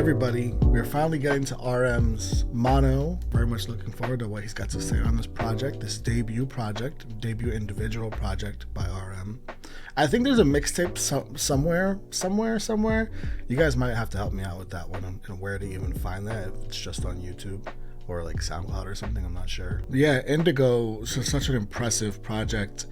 everybody. We're finally getting to RM's Mono. Very much looking forward to what he's got to say on this project, this debut individual project by RM. I think there's a mixtape somewhere. You guys might have to help me out with that one and where to even find that. If it's just on YouTube or like SoundCloud or something, I'm not sure. Yeah, Indigo is such an impressive project.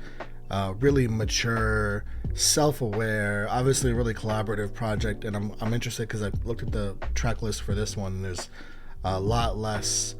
Really mature, self-aware, obviously a really collaborative project, and I'm interested because I looked at the track list for this one and there's a lot less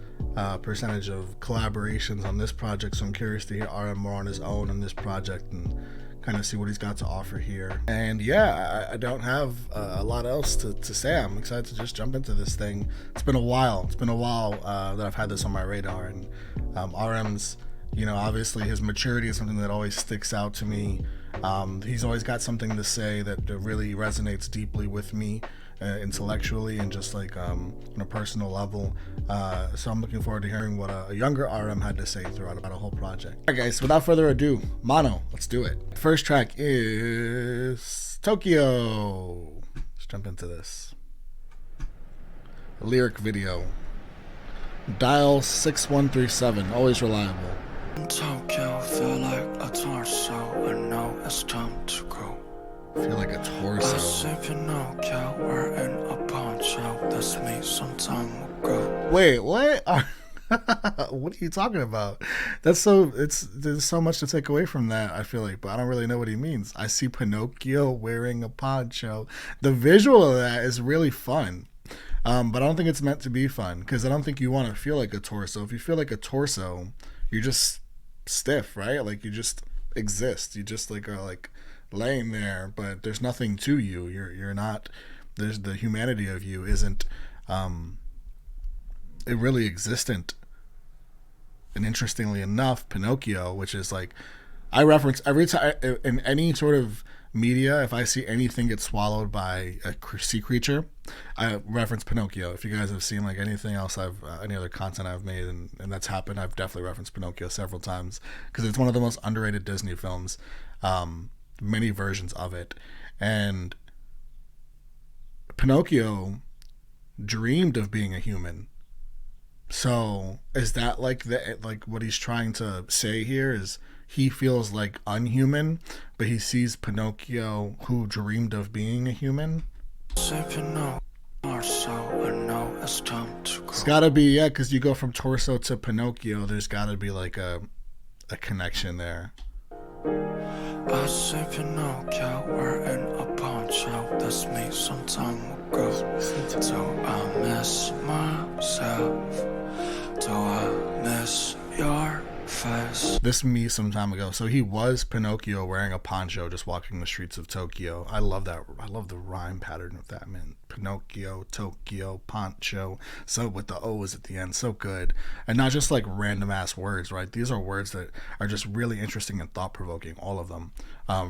percentage of collaborations on this project, so I'm curious to hear RM more on his own on this project and kind of see what he's got to offer here. And yeah, I don't have a lot else to say. I'm excited to just jump into this thing. It's been a while that I've had this on my radar, and RM's, you know, obviously his maturity is something that always sticks out to me. He's always got something to say that really resonates deeply with me intellectually and just like on a personal level. So I'm looking forward to hearing what a younger RM had to say throughout about a whole project. All right, guys, without further ado, Mono, let's do it. First track is Tokyo. Let's jump into this. A lyric video. Dial 6137, always reliable. Tokyo, feel like a torso. I know it's time to go. Feel like a I torso. say Pinocchio, wearing a poncho. That's me some time ago. Wait, what? What are you talking about? There's so much to take away from that, I feel like, but I don't really know what he means. I see Pinocchio wearing a poncho. The visual of that is really fun. But I don't think it's meant to be fun, because I don't think you want to feel like a torso. If you feel like a torso, you're just stiff, right? Like you just exist. You just like are like laying there, but there's nothing to you. You're not. There's the humanity of you isn't it really existent. And interestingly enough, Pinocchio, which is like I reference every time in any sort of media, if I see anything get swallowed by a sea creature, I reference Pinocchio. If you guys have seen like anything else any other content I've made and that's happened, I've definitely referenced Pinocchio several times because it's one of the most underrated Disney films. Many versions of it, and Pinocchio dreamed of being a human. So is that like what he's trying to say here is he feels like unhuman, but he sees Pinocchio who dreamed of being a human? Say Pinocchio, I know it's time to go. It's gotta be, yeah, because you go from torso to Pinocchio, there's gotta be like a connection there. I say Pinocchio, wearing a poncho. That's me some time ago. Do I miss myself? Do I miss your face? This me some time ago. So he was Pinocchio wearing a poncho just walking the streets of Tokyo. I love that. I love the rhyme pattern of that, man. Pinocchio, Tokyo, poncho. So with the O's at the end. So good. And not just like random ass words, right? These are words that are just really interesting and thought provoking. All of them.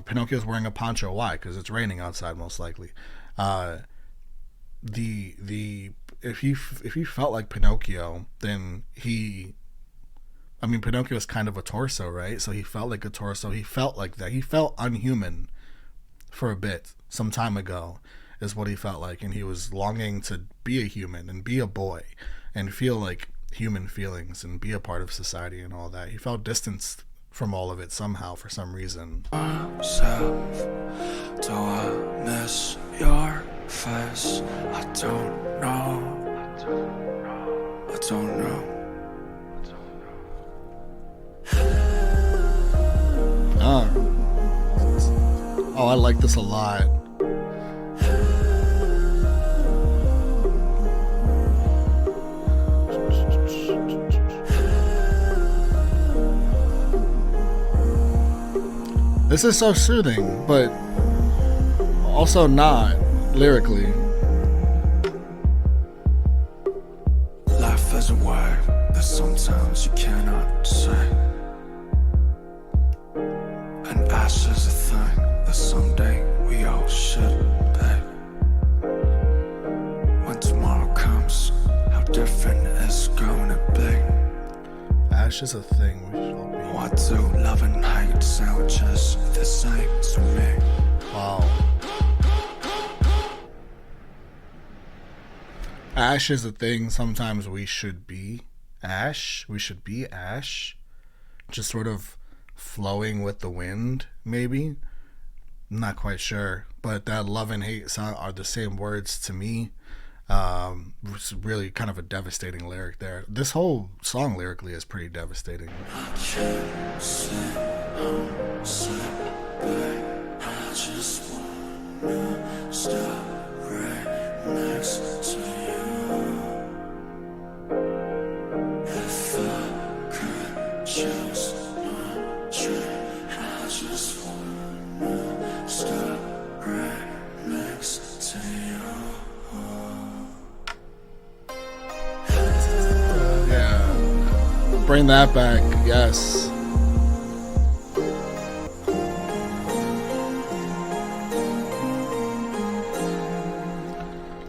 Pinocchio's wearing a poncho. Why? Because it's raining outside most likely. If he felt like Pinocchio, then Pinocchio is kind of a torso, right? So he felt like a torso. He felt like that. He felt unhuman for a bit, some time ago, is what he felt like. And he was longing to be a human and be a boy and feel like human feelings and be a part of society and all that. He felt distanced from all of it somehow, for some reason. Myself, do I miss your face? I don't know. I don't know. Oh, I like this a lot. This is so soothing, but also not lyrically. Life is a wave that sometimes you cannot say. And ash is a thing that someday we all should pay. When tomorrow comes, how different it's gonna be. Ash is a thing we should all be. Why do love and hate sound just the same to me? Wow. Ash is a thing. Sometimes we should be ash. We should be ash. Just sort of flowing with the wind, maybe. I'm not quite sure. But that love and hate sound are the same words to me. It's really kind of a devastating lyric there. This whole song lyrically is pretty devastating. Bring that back, yes.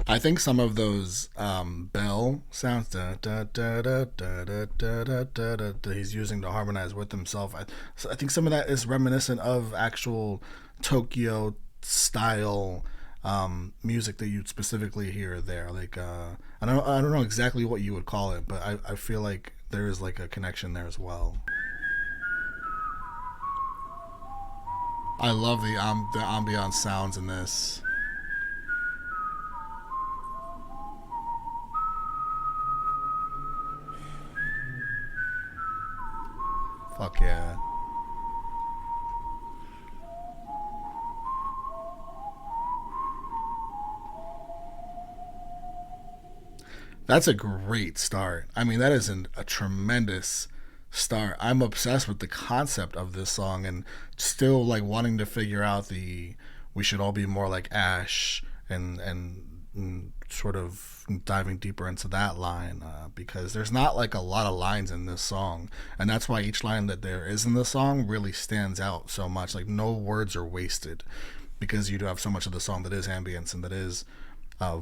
I think some of those bell sounds he's using to harmonize with himself. I think some of that is reminiscent of actual Tokyo style music that you'd specifically hear there. Like I don't know exactly what you would call it, but I feel like there is like a connection there as well. I love the ambiance sounds in this. Fuck yeah. That's a great start. I mean, that is a tremendous start. I'm obsessed with the concept of this song and still like wanting to figure out we should all be more like Ash and sort of diving deeper into that line because there's not like a lot of lines in this song, and that's why each line that there is in the song really stands out so much. Like no words are wasted because you do have so much of the song that is ambience and that is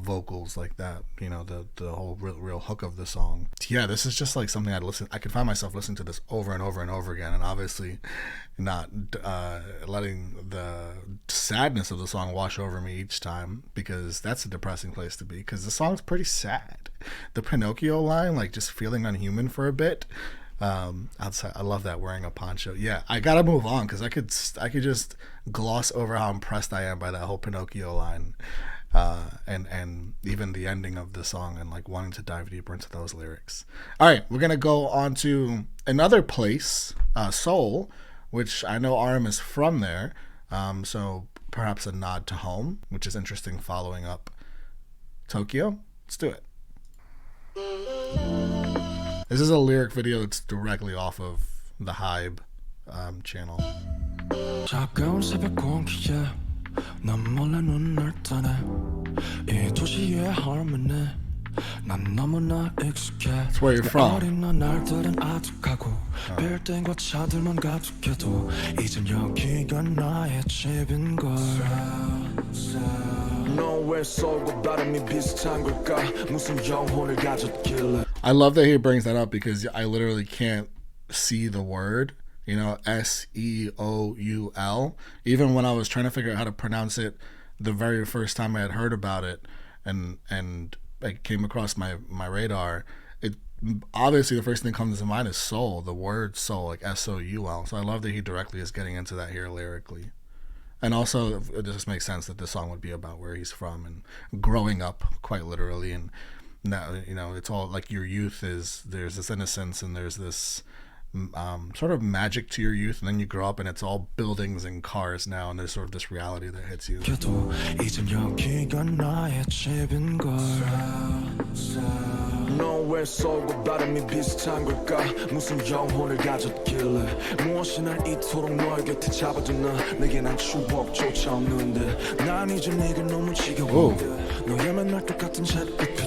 vocals like that, you know, the whole real hook of the song. Yeah, this is just like something I could find myself listening to this over and over and over again, and obviously not letting the sadness of the song wash over me each time, because that's a depressing place to be, because the song's pretty sad. The Pinocchio line, like just feeling unhuman for a bit. Outside, I love that, wearing a poncho. Yeah, I gotta move on because I could just gloss over how impressed I am by that whole Pinocchio line. And even the ending of the song, and like wanting to dive deeper into those lyrics. All right, we're gonna go on to another place, Seoul, which I know RM is from there, so perhaps a nod to home, which is interesting following up Tokyo. Let's do it. This is a lyric video that's directly off of the Hybe channel. 난 몰래 눈을 뜨네 이 도시의 harmony 난 너무나 익숙해. That's where you're from. 어린 날들은 아득하고 빌딩과 차들만 가득해도 이젠 여기가 나의 집인걸. 너왜 서울과 발음이 비슷한 걸까 무슨 영혼을 가졌길래. I love that he brings that up because I literally can't see the word. You know, Seoul. Even when I was trying to figure out how to pronounce it the very first time I had heard about it and it came across my radar, it obviously the first thing that comes to mind is soul, the word soul, like Soul. So I love that he directly is getting into that here lyrically. And also it just makes sense that this song would be about where he's from and growing up, quite literally. And now, you know, it's all like your youth is, there's this innocence and there's this sort of magic to your youth, and then you grow up and it's all buildings and cars now, and there's sort of this reality that hits you.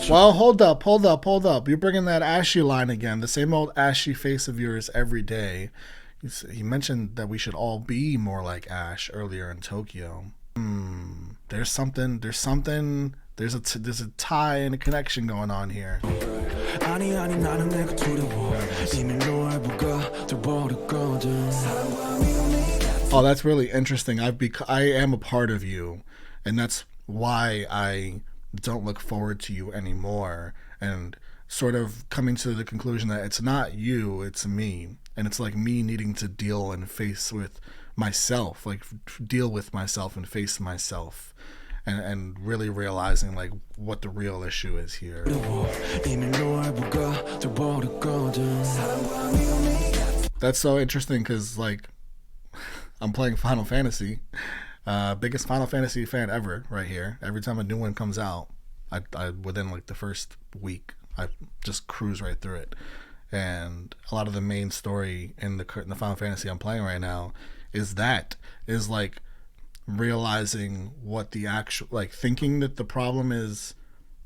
Well, hold up. You're bringing that ashy line again, the same old ashy face of yours every day. He mentioned that we should all be more like Ash earlier in Tokyo. There's a tie and a connection going on here. Oh, that's really interesting. I am a part of you, and that's why I don't look forward to you anymore, and sort of coming to the conclusion that it's not you, it's me. And it's like me needing to deal and face with myself, like deal with myself and face myself, and really realizing like what the real issue is here. That's so interesting because like I'm playing Final Fantasy, biggest Final Fantasy fan ever right here. Every time a new one comes out, I within like the first week I just cruise right through it. And a lot of the main story in the Final Fantasy I'm playing right now is like realizing what the actual, like thinking that the problem is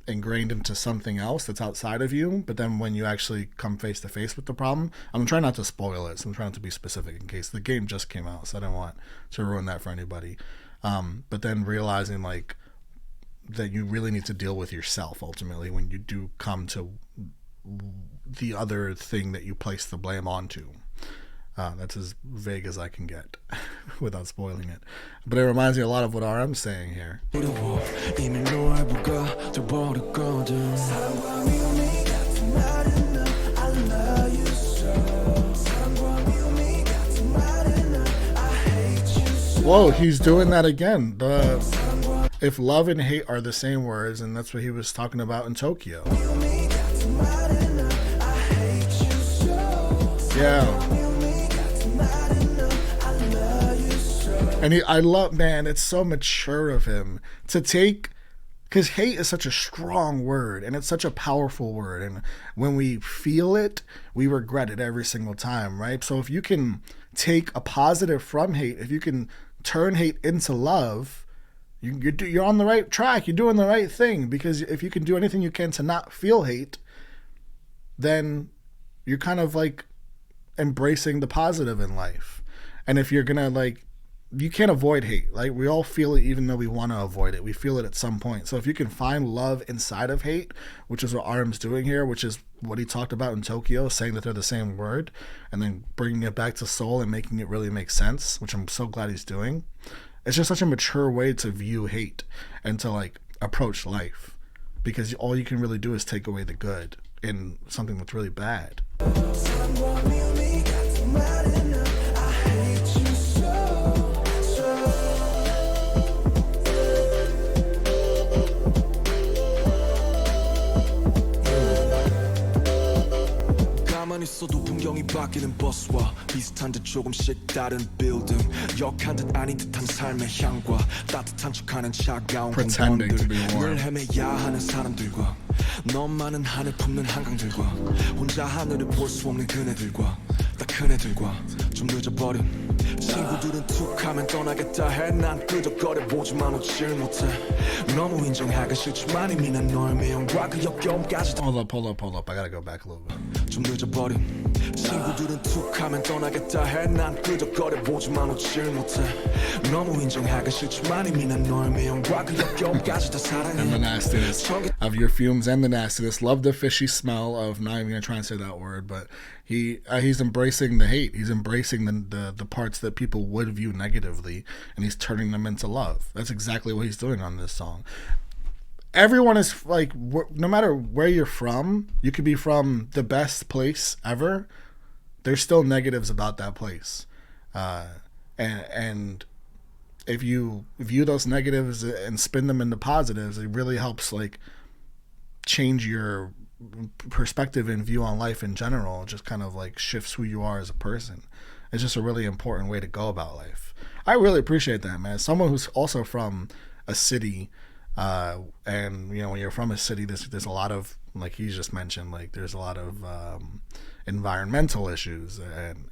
ingrained into something else that's outside of you, but then when you actually come face to face with the problem, I'm trying not to spoil it, so I'm trying to be specific in case the game just came out, so I don't want to ruin that for anybody. But then realizing like that you really need to deal with yourself ultimately when you do come to the other thing that you place the blame onto. That's as vague as I can get without spoiling it. But it reminds me a lot of what RM's saying here. Whoa, he's doing that again. If love and hate are the same words, and that's what he was talking about in Tokyo. Yeah. And I love, man, it's so mature of him to take, because hate is such a strong word and it's such a powerful word. And when we feel it, we regret it every single time, right? So if you can take a positive from hate, if you can turn hate into love, you're on the right track. You're doing the right thing, because if you can do anything you can to not feel hate, then you're kind of like embracing the positive in life. And if you're gonna like, you can't avoid hate. Like we all feel it, even though we want to avoid it. We feel it at some point. So if you can find love inside of hate, which is what Arm's doing here, which is what he talked about in Tokyo, saying that they're the same word, and then bringing it back to Seoul and making it really make sense, which I'm so glad he's doing. It's just such a mature way to view hate and to like approach life, because all you can really do is take away the good in something that's really bad. 있어도 풍경이 바뀌는 버스와 비슷한 듯 조금씩 다른 빌딩 역한 듯 아닌 듯한 삶의 향과 따뜻한 척하는 차가운 공원들 늘 헤매야 하는 사람들과 너만은 하늘 품는 한강들과 혼자 하늘을 볼 수 없는 그네들과 딱 그네들과 좀 늦어버린 친구들은 툭하면 떠나겠다 해 난 끄덕거려보지만 웃질 못해 너무 인정하기 싫지만 이미 난 너의 미움과 그 역겨움까지 Hold up I gotta go back a little bit. 좀 늦어버린 친구들은 툭하면 떠나겠다 해 난 끄덕거려보지만 웃질 못해 너무 인정하기 싫지만 이미 난 너의 미움과 그 역겨움까지 다 사랑해. And the nastiness of your fumes and the nastiness. Love the fishy smell of, not even gonna try and say that word, but he's embracing the hate. He's embracing the parts that people would view negatively, and he's turning them into love. That's exactly what he's doing on this song. Everyone is like, no matter where you're from, you could be from the best place ever, there's still negatives about that place. And if you view those negatives and spin them into positives, it really helps like change your perspective and view on life in general. It just kind of like shifts who you are as a person. It's just a really important way to go about life. I really appreciate that, man. Someone who's also from a city, and you know, when you're from a city, there's a lot of, like he's just mentioned, like there's a lot of environmental issues, and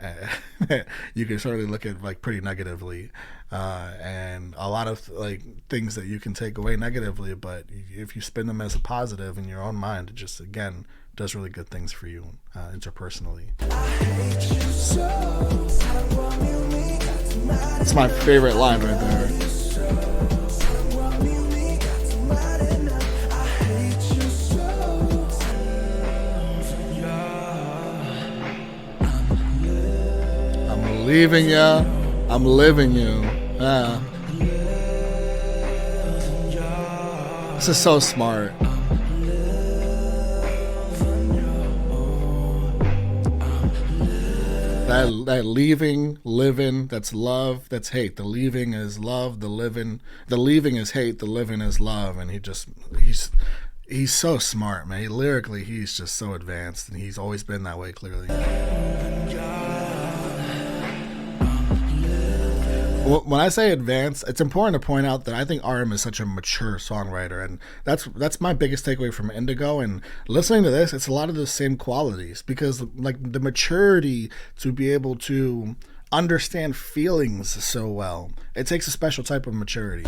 you can certainly look at like pretty negatively, and a lot of like things that you can take away negatively, but if you spin them as a positive in your own mind, it just again does really good things for you interpersonally. It's my favorite line right there. I'm leaving ya, I'm living you. This is so smart. That leaving, living, that's love, that's hate. The leaving is love, the leaving is hate, the living is love. And he's so smart, man. Lyrically, he's just so advanced, and he's always been that way, clearly. When I say advanced, it's important to point out that I think RM is such a mature songwriter, and that's my biggest takeaway from Indigo. And listening to this, it's a lot of the same qualities, because like the maturity to be able to understand feelings so well, it takes a special type of maturity.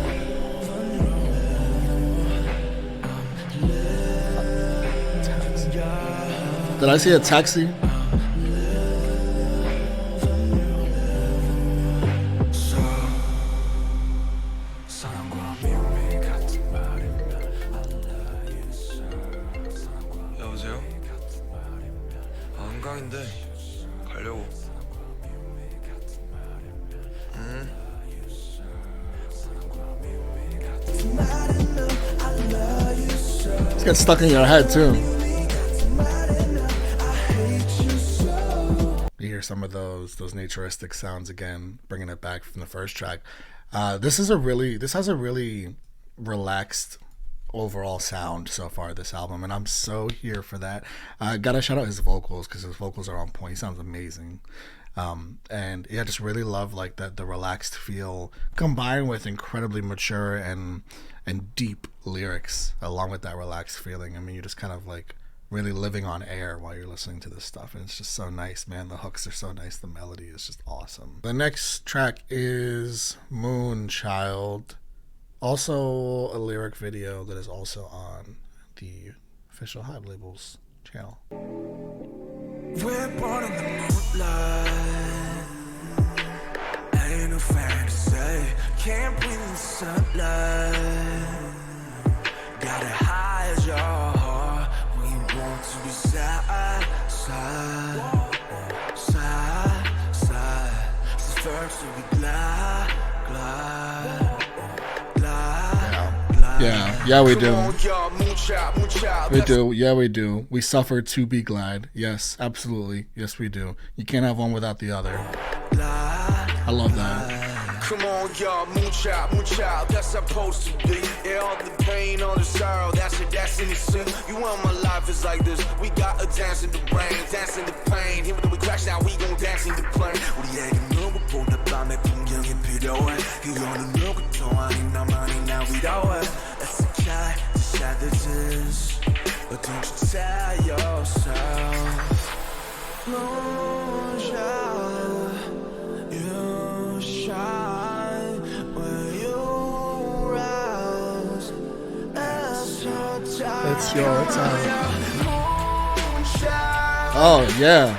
Did I see a taxi? 한강인데 가려고. It's got stuck in your head too. You hear some of those naturistic sounds again, bringing it back from the first track. This has a really relaxed overall sound so far, this album, and I'm so here for that. Gotta shout out his vocals, because his vocals are on point. He sounds amazing. And yeah, I just really love like the relaxed feel combined with incredibly mature and deep lyrics along with that relaxed feeling. I mean, you're just kind of like really living on air while you're listening to this stuff, and it's just so nice, man. The hooks are so nice, the melody is just awesome. The next track is Moonchild, also a lyric video that is also on the official Hive Labels channel. We're born in the moonlight, ain't no fantasy, can't breathe in the sunlight, gotta hide your heart, we want to be side, side, side, side, so first we glide, glide. Yeah, we do. We do. Yeah, we do. We suffer to be glad. Yes, absolutely. Yes, we do. You can't have one without the other. I love that. Come on, y'all, Moonchild, that's supposed to be. Yeah, all the pain, all the sorrow, that's in the sin. You want my life is like this. We got a dance in the rain, dance in the pain. Even though we crash now, we gon' dance in the plane. 우리에게 누구보다 밤의 풍경이 필요해. 이거는 누구도 아닌 나만이 나 위로해. It's okay to share this, but don't you tell yourself. Moonchild, you shine when you rise. It's your time. Oh yeah.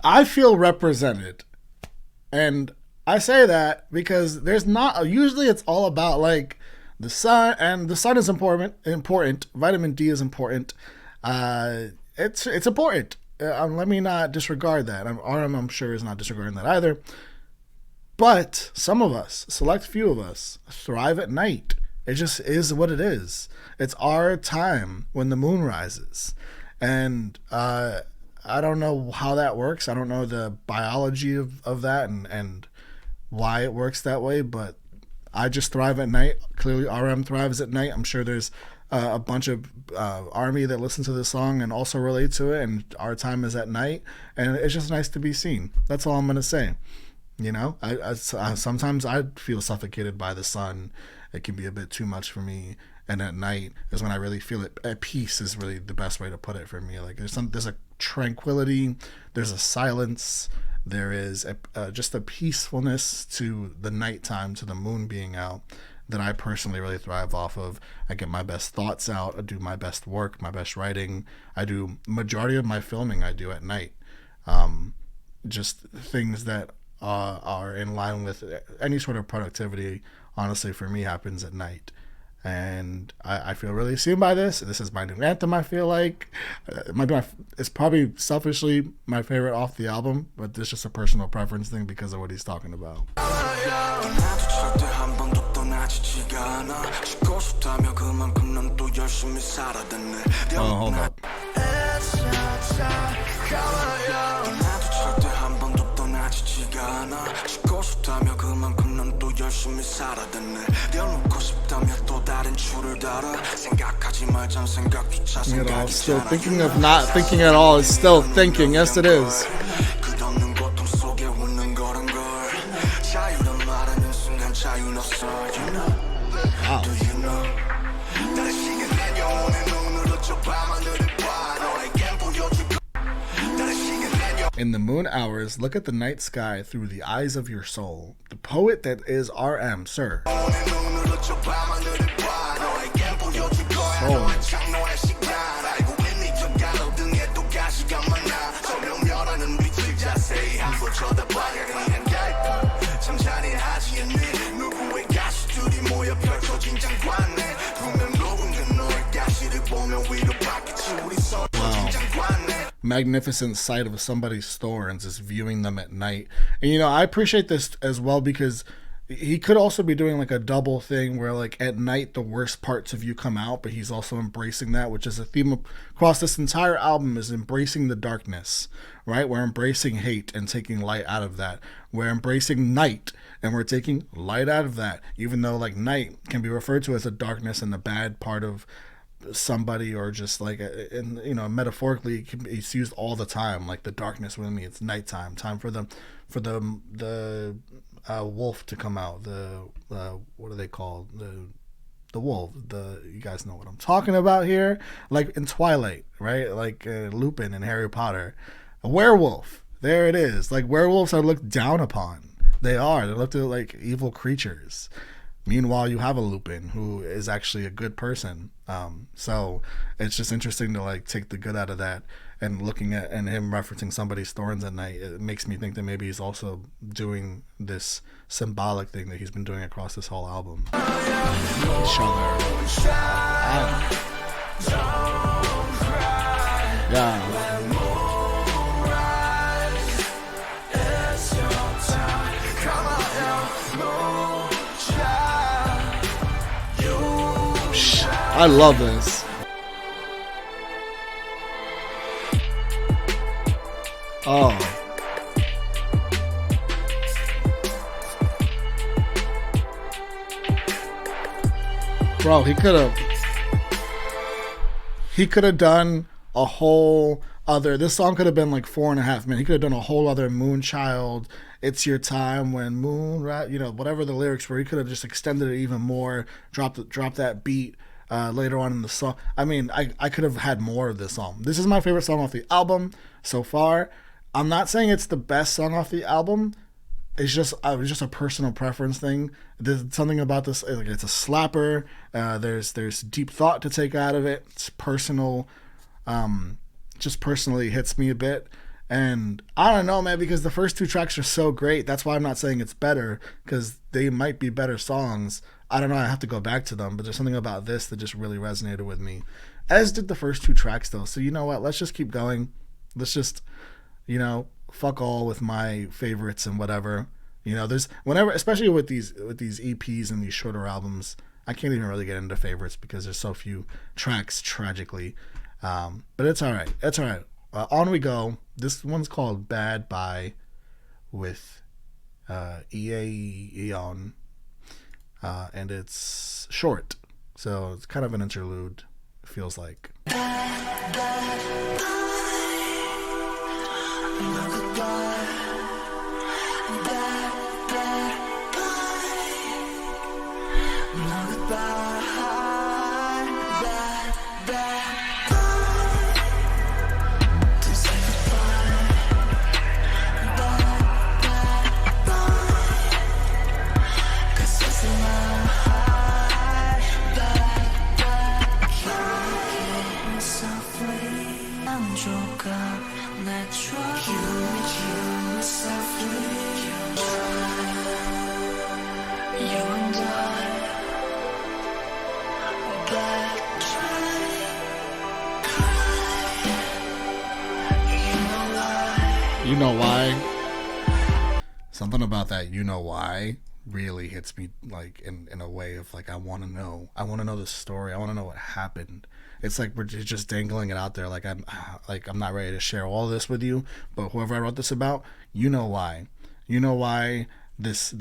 I feel represented, and I say that because there's not usually it's all about like the sun, and the sun is important. Vitamin D is important. It's important. Let me not disregard that. I'm sure is not disregarding that either. But some of us, select few of us, thrive at night. It just is what it is. It's our time when the moon rises, and I don't know how that works. I don't know the biology of that and why it works that way, but I just thrive at night. Clearly RM thrives at night. I'm sure there's a bunch of ARMY that listen to this song and also relate to it, and our time is at night, and it's just nice to be seen. That's all I'm going to say. You know, I sometimes I feel suffocated by the sun. It can be a bit too much for me. And at night is when I really feel it. At peace is really the best way to put it for me. Like there's a tranquility, there's a silence, there is just a peacefulness to the nighttime, to the moon being out, that I personally really thrive off of. I get my best thoughts out. I do my best work, my best writing. I do majority of my filming I do at night. Just things that are in line with any sort of productivity. Honestly, for me, happens at night. And I feel really seen by this. This is my new anthem, I feel like. It's probably selfishly my favorite off the album, but it's just a personal preference thing because of what he's talking about. Oh, hold up. You know, still thinking of not thinking at all is still thinking. Yes, it is. Wow. In the moon hours, look at the night sky through the eyes of your soul. The poet that is RM, sir. Magnificent sight of somebody's store and just viewing them at night. And you know, I appreciate this as well because he could also be doing like a double thing where like at night the worst parts of you come out, but he's also embracing that, which is a theme across this entire album, is embracing the darkness, right? We're embracing hate and taking light out of that. We're embracing night and we're taking light out of that, even though like night can be referred to as a darkness and the bad part of somebody, or just like in, you know, metaphorically it's used all the time, like the darkness with me, it's nighttime, time for the wolf to come out, the what are they called, the wolf, you guys know what I'm talking about here, like in Twilight, right? Like Lupin in Harry Potter, a werewolf, there it is. Like werewolves are looked down upon, they're looked at like evil creatures. Meanwhile, you have a Lupin who is actually a good person. So it's just interesting to like take the good out of that, and looking at and him referencing somebody's thorns at night. It makes me think that maybe he's also doing this symbolic thing that he's been doing across this whole album. Yeah. I love this. Oh. Bro, he could have done a whole other, this song could have been like 4.5 minutes. He could have done a whole other Moonchild, It's Your Time When Moon, right? You know, whatever the lyrics were, he could have just extended it even more, dropped that beat later on in the song. I mean, I could have had more of this song. This is my favorite song off the album so far. I'm not saying it's the best song off the album. It's just a personal preference thing. There's something about this, like it's a slapper. There's deep thought to take out of it. It's personal. Just personally hits me a bit. And I don't know, man, because the first two tracks are so great. That's why I'm not saying it's better, because they might be better songs. I don't know. I have to go back to them. But there's something about this that just really resonated with me, as did the first two tracks, though. So you know what? Let's just keep going. Let's just, you know, fuck all with my favorites and whatever. You know, there's whenever, especially with these EPs and these shorter albums, I can't even really get into favorites because there's so few tracks, tragically. But it's all right. It's all right. On we go. This one's called Badbye with Eon, and it's short, so it's kind of an interlude, it feels like. You know why? Something about that you know why really hits me like in a way of like I want to know the story. I want to know what happened. It's like we're just dangling it out there like I'm not ready to share all this with you, but whoever I wrote this about, you know why this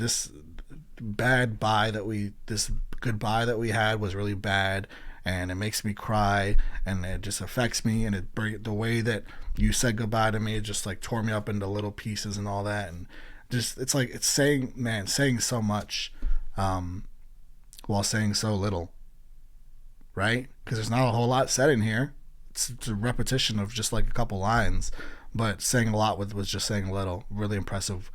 goodbye that we had was really bad, and it makes me cry, and it just affects me, and the way that you said goodbye to me, it just like tore me up into little pieces and all that, and just it's like it's saying so much while saying so little, right? Because there's not a whole lot said in here. It's a repetition of just like a couple lines, but saying a lot was just saying a little. Really impressive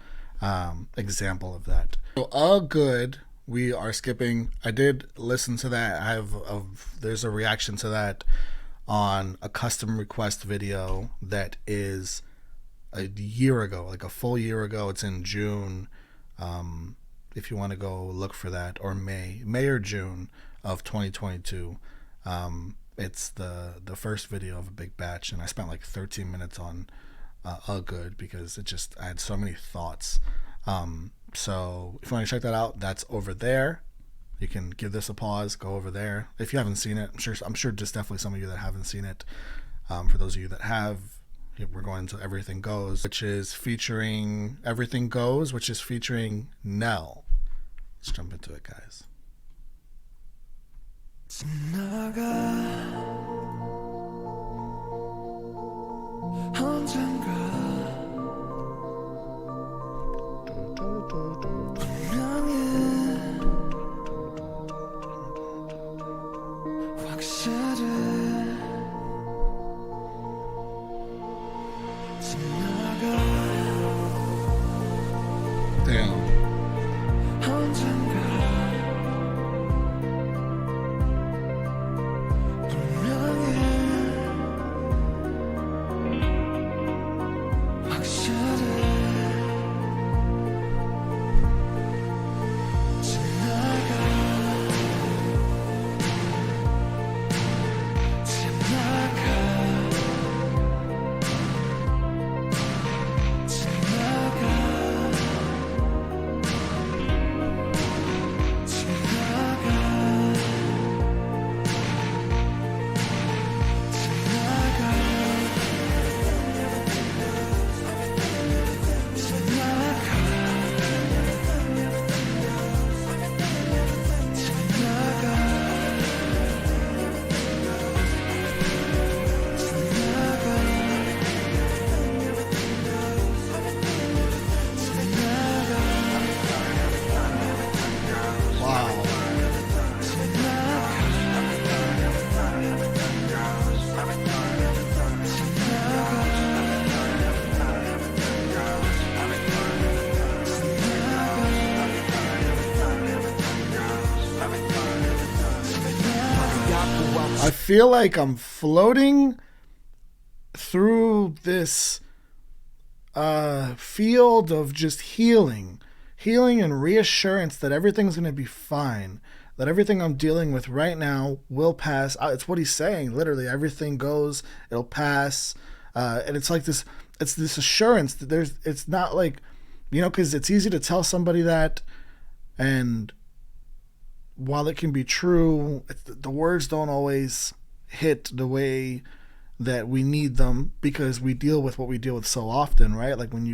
example of that. So good. We are skipping. I did listen to that. There's a reaction to that on a custom request video that is a year ago, like a full year ago. It's in June. If you want to go look for that, or May or June of 2022. It's the first video of a big batch, and I spent like 13 minutes on good because I had so many thoughts. So if you want to check that out, that's over there. You can give this a pause, go over there. If you haven't seen it, I'm sure just definitely some of you that haven't seen it. For those of you that have, we're going to Everything Goes, which is featuring Nell. Let's jump into it, guys. Damn. I feel like I'm floating through this field of just healing and reassurance that everything's going to be fine, that everything I'm dealing with right now will pass. It's what he's saying, literally. Everything goes, it'll pass. And it's like this assurance that it's not like, because it's easy to tell somebody that, and while it can be true, the words don't always hit the way that we need them, because we deal with what we deal with so often, right? Like when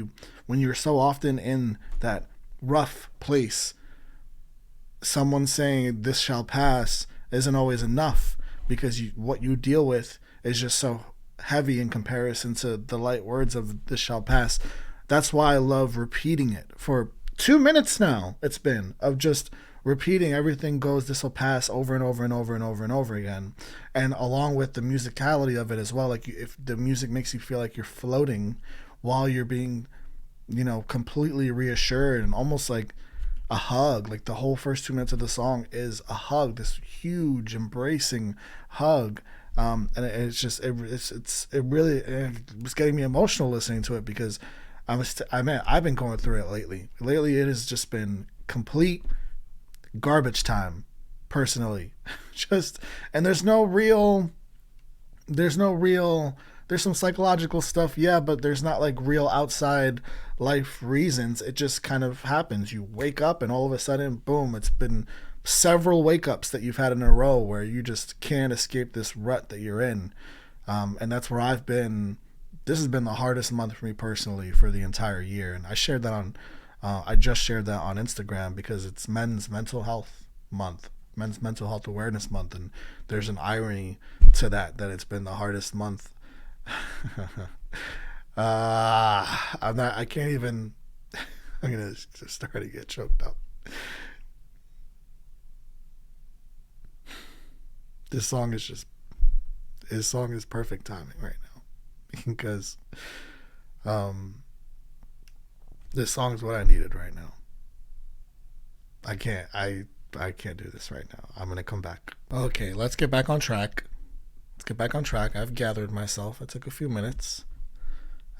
you're so often in that rough place, someone saying this shall pass isn't always enough, because what you deal with is just so heavy in comparison to the light words of this shall pass. That's why I love repeating it for 2 minutes now. It's been of just repeating everything goes, this will pass over and over and over and over and over again. And along with the musicality of it as well, like if the music makes you feel like you're floating while you're being, completely reassured, and almost like a hug. Like the whole first 2 minutes of the song is a hug, this huge embracing hug. And it's just, it was getting me emotional listening to it, because I've been going through it lately. Lately, it has just been complete garbage time personally. Just, and there's some psychological stuff, yeah, but there's not like real outside life reasons. It just kind of happens. You wake up and all of a sudden, boom, it's been several wake ups that you've had in a row where you just can't escape this rut that you're in. And that's where I've been. This has been the hardest month for me personally for the entire year. And I shared that I just shared that on Instagram because it's Men's Mental Health Month, Men's Mental Health Awareness Month. And there's an irony to that it's been the hardest month. I can't even, I'm going to start to get choked up. This song is perfect timing right now because this song is what I needed right now. I can't do this right now. I'm going to come back. Okay, let's get back on track. I've gathered myself. It took a few minutes.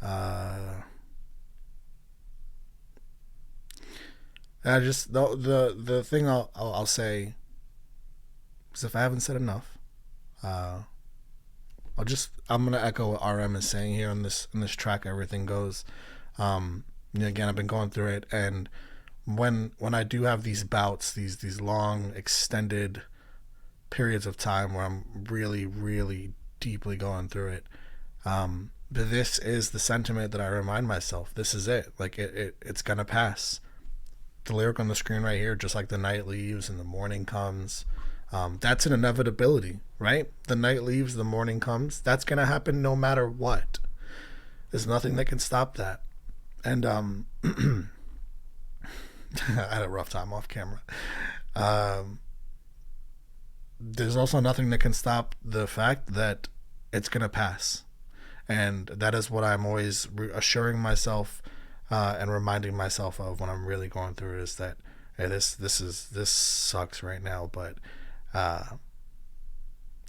The thing I'll say is, if I haven't said enough, I'm gonna echo what RM is saying here in this track. Everything Goes. Again, I've been going through it, and when I do have these bouts, these long extended periods of time where I'm really, really deeply going through it, but this is the sentiment that I remind myself. This is it. Like it's gonna pass. The lyric on the screen right here, just like the night leaves and the morning comes. That's an inevitability, right? The night leaves, the morning comes. That's gonna happen no matter what. There's nothing that can stop that. And I had a rough time off camera. There's also nothing that can stop the fact that it's gonna pass, and that is what I'm always assuring myself and reminding myself of when I'm really going through it, is that, hey, this sucks right now, but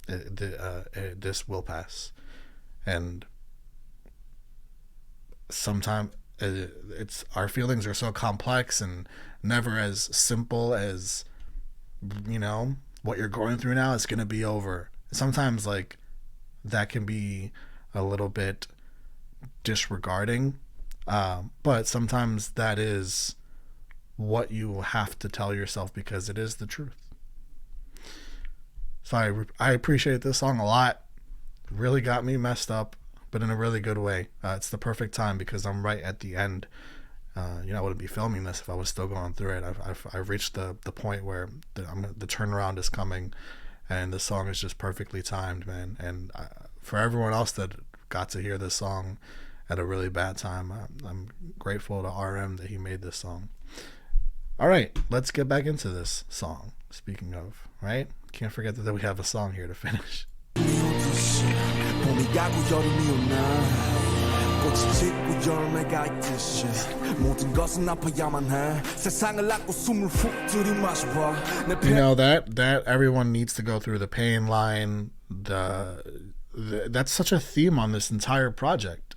this will pass. And sometimes it's our feelings are so complex and never as simple as, what you're going through now is going to be over. Sometimes like that can be a little bit disregarding, but sometimes that is what you have to tell yourself because it is the truth. So I appreciate this song a lot. It really got me messed up, but in a really good way. It's the perfect time because I'm right at the end. I wouldn't be filming this if I was still going through it. I've reached the point where the turnaround is coming, and the song is just perfectly timed, man. And for everyone else that got to hear this song at a really bad time, I'm grateful to RM that he made this song. All right, let's get back into this song. Speaking of, right? Can't forget that we have a song here to finish. That everyone needs to go through the pain line. That's such a theme on this entire project.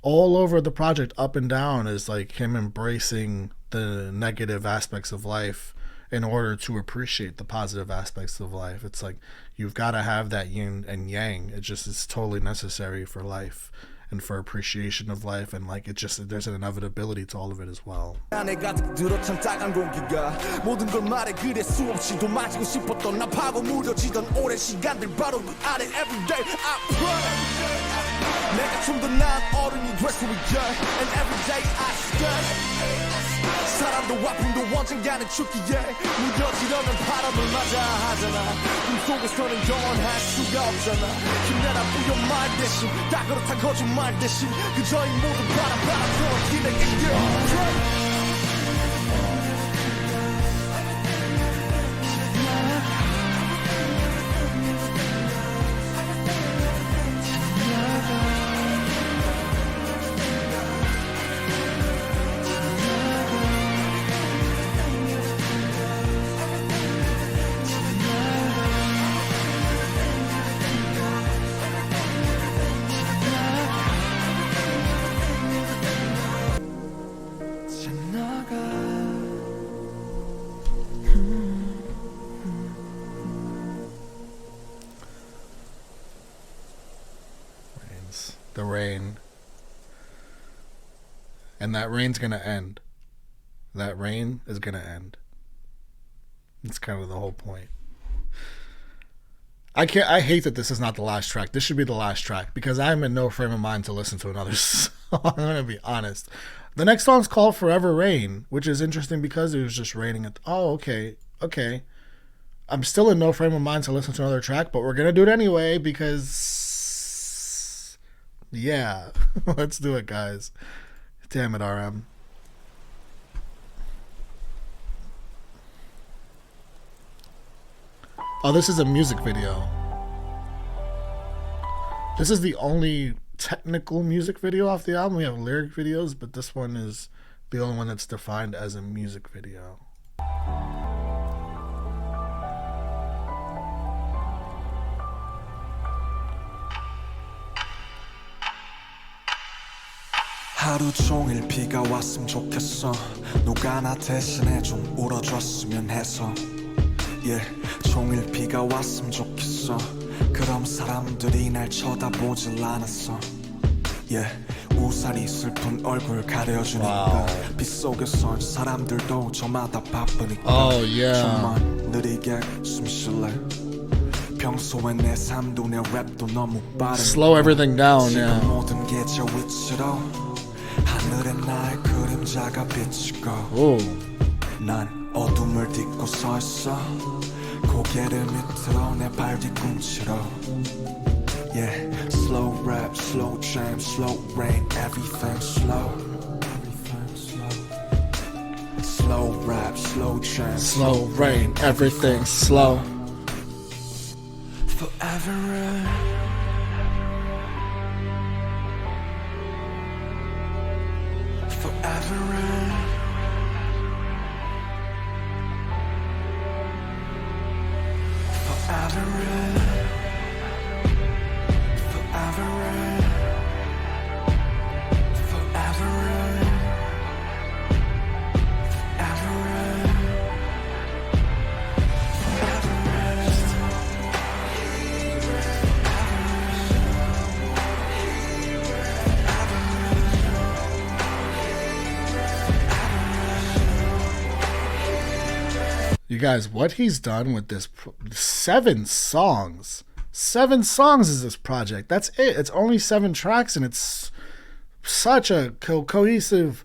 All over the project, up and down, is like him embracing the negative aspects of life in order to appreciate the positive aspects of life. It's like you've got to have that yin and yang. It's totally necessary for life and for appreciation of life, and like there's an inevitability to all of it as well. 내가 좀 더 나은 어른이 될 수 있게 And every day I stay 사람도 아픔도 언젠가는 죽기에 무뎌지려는 바람을 맞아 하잖아 꿈속에서는 영원할 수가 없잖아 힘내라 뿌연 말 대신 다 그렇단 거짓말 대신 그저 이 모든 바람 불어기네 the rain. And that rain's gonna end. That rain is gonna end. It's kind of the whole point. I hate that this is not the last track. This should be the last track because I'm in no frame of mind to listen to another song. I'm gonna be honest. The next song's called Forever Rain, which is interesting because it was just raining okay. I'm still in no frame of mind to listen to another track, but we're gonna do it anyway because yeah. Let's do it, guys. Damn it, RM. Oh, this is a music video. This is the only technical music video off the album. We have lyric videos, but this one is the only one that's defined as a music video. 하루 종일 비가 왔으면 좋겠어. 누가 나 대신에 좀 울어줬으면 해서. Yeah, 종일 비가 왔으면 좋겠어. 그럼 사람들이 날 쳐다보질 않았어. Yeah, 우산이 슬픈 얼굴 가려주니까. 비 속에선 사람들도 저마다 바쁘니까. Oh yeah. 좀만 느리게 숨 쉴래. 평소에 내 삶도 내 랩도 너무 빠르니까. Slow everything down, yeah. 지금 모든 게 저 위치로. 하늘에 나의 그림자가 비치고. 난 어둠을 딛고 서 있어. 고개를 밑으로 내 발 뒤꿈치로. Yeah, slow rap, slow jam, slow rain, everything slow. Slow rap, slow jam, Slow rain, everything slow. forever rain. Forever rain. Forever rain. Forever rain. Forever rain. Forever rain. Forever rain. You guys, what he's done with this 7 songs. 7 songs is this project. That's it. It's only 7 tracks, and it's such a cohesive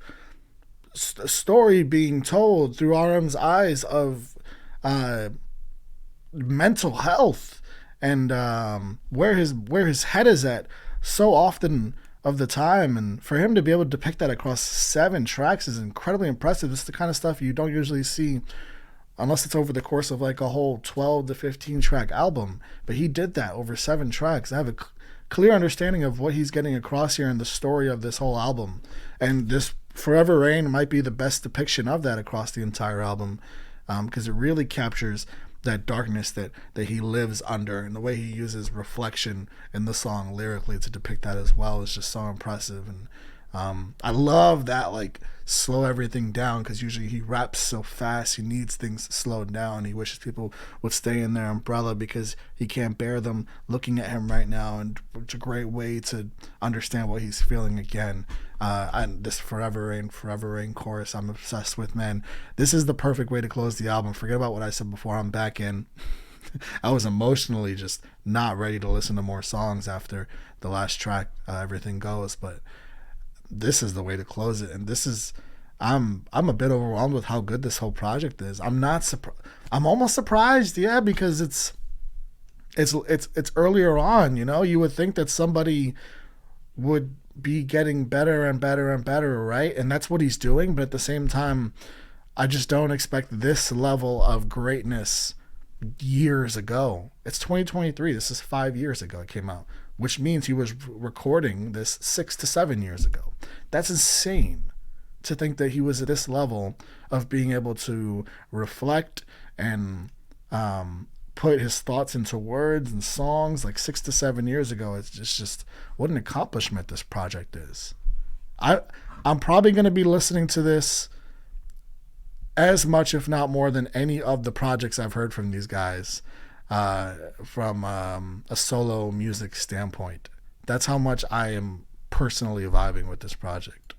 story being told through RM's eyes of mental health and where his head is at so often of the time. And for him to be able to depict that across 7 tracks is incredibly impressive. It's the kind of stuff you don't usually see unless it's over the course of like a whole 12 to 15 track album. But he did that over 7 tracks. I have a clear understanding of what he's getting across here in the story of this whole album. And this Forever Rain might be the best depiction of that across the entire album, because it really captures that darkness that he lives under, and the way he uses reflection in the song lyrically to depict that as well is just so impressive. And I love that, like, slow everything down, because usually he raps so fast, he needs things slowed down. He wishes people would stay in their umbrella because he can't bear them looking at him right now, and it's a great way to understand what he's feeling again. And this Forever Rain chorus I'm obsessed with, man. This is the perfect way to close the album. Forget about what I said before. I'm back in. I was emotionally just not ready to listen to more songs after the last track, Everything Goes, but this is the way to close it. And this is, I'm a bit overwhelmed with how good this whole project is. I'm almost surprised, yeah, because it's earlier on, you know. You would think that somebody would be getting better and better and better, right? And that's what he's doing, but at the same time, I just don't expect this level of greatness years ago. It's 2023. This is 5 years ago it came out, which means he was recording this 6 to 7 years ago. That's insane to think that he was at this level of being able to reflect and put his thoughts into words and songs like 6 to 7 years ago. It's just what an accomplishment this project is. I'm probably going to be listening to this as much, if not more, than any of the projects I've heard from these guys from a solo music standpoint. That's how much I am personally vibing with this project.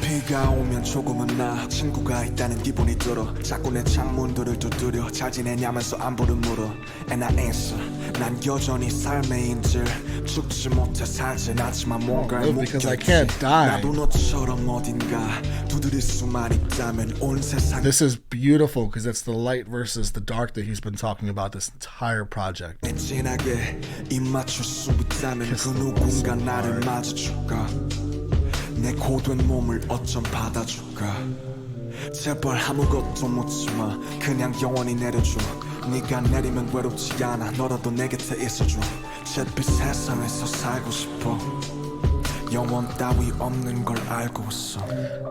비가 오면 조금은 나 친구가 있다는 기분이 들어 자꾸 내 창문들을 두드려 잘 지내냐면서 안부를 물어 And I answer 난 여전히 삶의 인질 죽지 못해 살진 않지만 뭔가에 Because I can't die. 나도 너처럼 어딘가 두드릴 수만 있다면 온 세상 This is beautiful because it's the light versus the dark that he's been talking about this entire project. 진하게 입 맞출 수 있다면 그 누군가 나를 맞아줄까 내 고된 몸을 어쩜 받아줄까 제발 아무것도 묻지마 그냥 영원히 내려줘 네가 내리면 외롭지 않아 너라도 내 곁에 있어줘 잿빛 세상에서 살고 싶어 영원 따위 없는 걸 알고 있어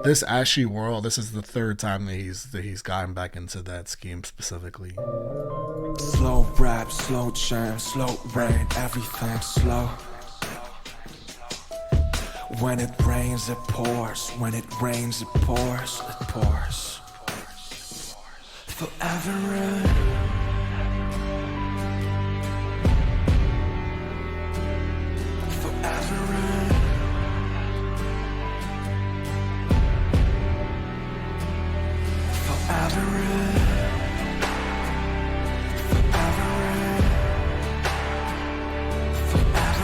This ashy world, this is the third time that he's gotten back into that scheme specifically. Slow rap, slow jam, slow rain, everything slow When it rains, it pours. When it rains, it pours. It pours. Forever rain. Forever rain. Forever rain. Forever rain. Forever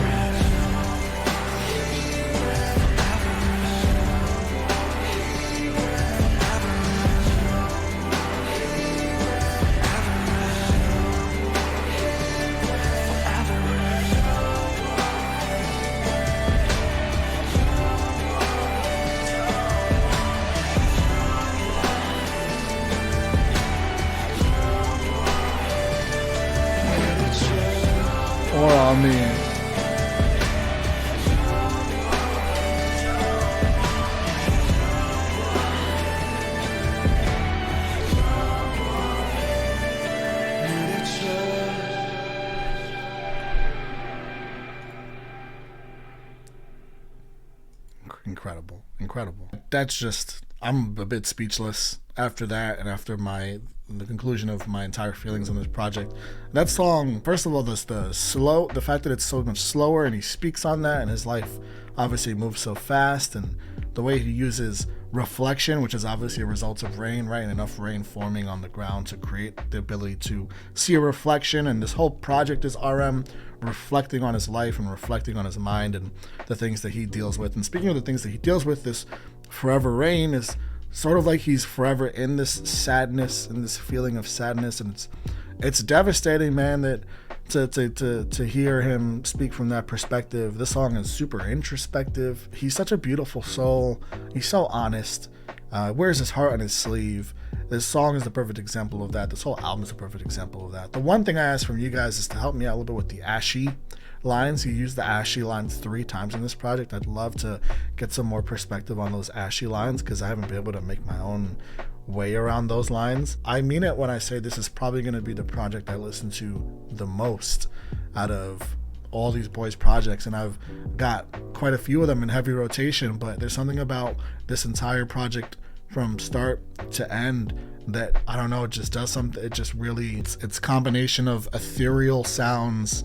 rain. Or on me. Incredible. That's just, I'm a bit speechless after that, and after the conclusion of my entire feelings on this project. That song, first of all, the fact that it's so much slower and he speaks on that, and his life obviously moves so fast, and the way he uses reflection, which is obviously a result of rain, right? And enough rain forming on the ground to create the ability to see a reflection. And this whole project is RM reflecting on his life and reflecting on his mind and the things that he deals with. And speaking of the things that he deals with, this Forever Rain is sort of like he's forever in this sadness and this feeling of sadness. And it's devastating, man, that to hear him speak from that perspective. This song is super introspective. He's such a beautiful soul. He's so honest. Wears his heart on his sleeve. This song is the perfect example of that. This whole album is a perfect example of that. The one thing I ask from you guys is to help me out a little bit with the ashy lines. He used the ashy lines 3 times in this project. I'd love to get some more perspective on those ashy lines because I haven't been able to make my own way around those lines. I mean it when I say this is probably going to be the project I listen to the most out of all these boys' projects, and I've got quite a few of them in heavy rotation, but there's something about this entire project from start to end that, I don't know, it just does something. It just really, it's combination of ethereal sounds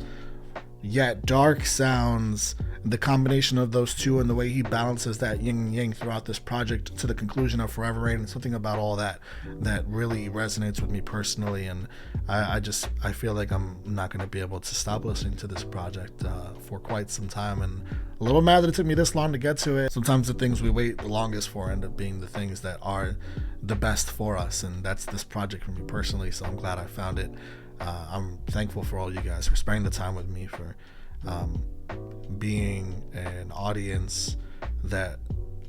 yet dark sounds, the combination of those two and the way he balances that yin and yang throughout this project to the conclusion of Forever Rain, and something about all that really resonates with me personally. And I feel like I'm not going to be able to stop listening to this project for quite some time, and a little mad that it took me this long to get to it. Sometimes the things we wait the longest for end up being the things that are the best for us, and that's this project for me personally, so I'm glad I found it. I'm thankful for all you guys for spending the time with me, for being an audience that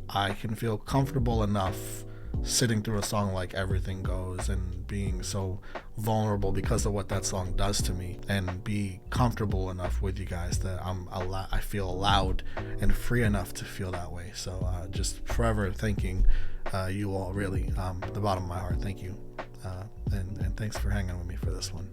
I can feel comfortable enough sitting through a song like Everything Goes and being so vulnerable because of what that song does to me, and be comfortable enough with you guys that I feel allowed and free enough to feel that way. So just forever thanking you all, really, the bottom of my heart. Thank you, and thanks for hanging with me for this one.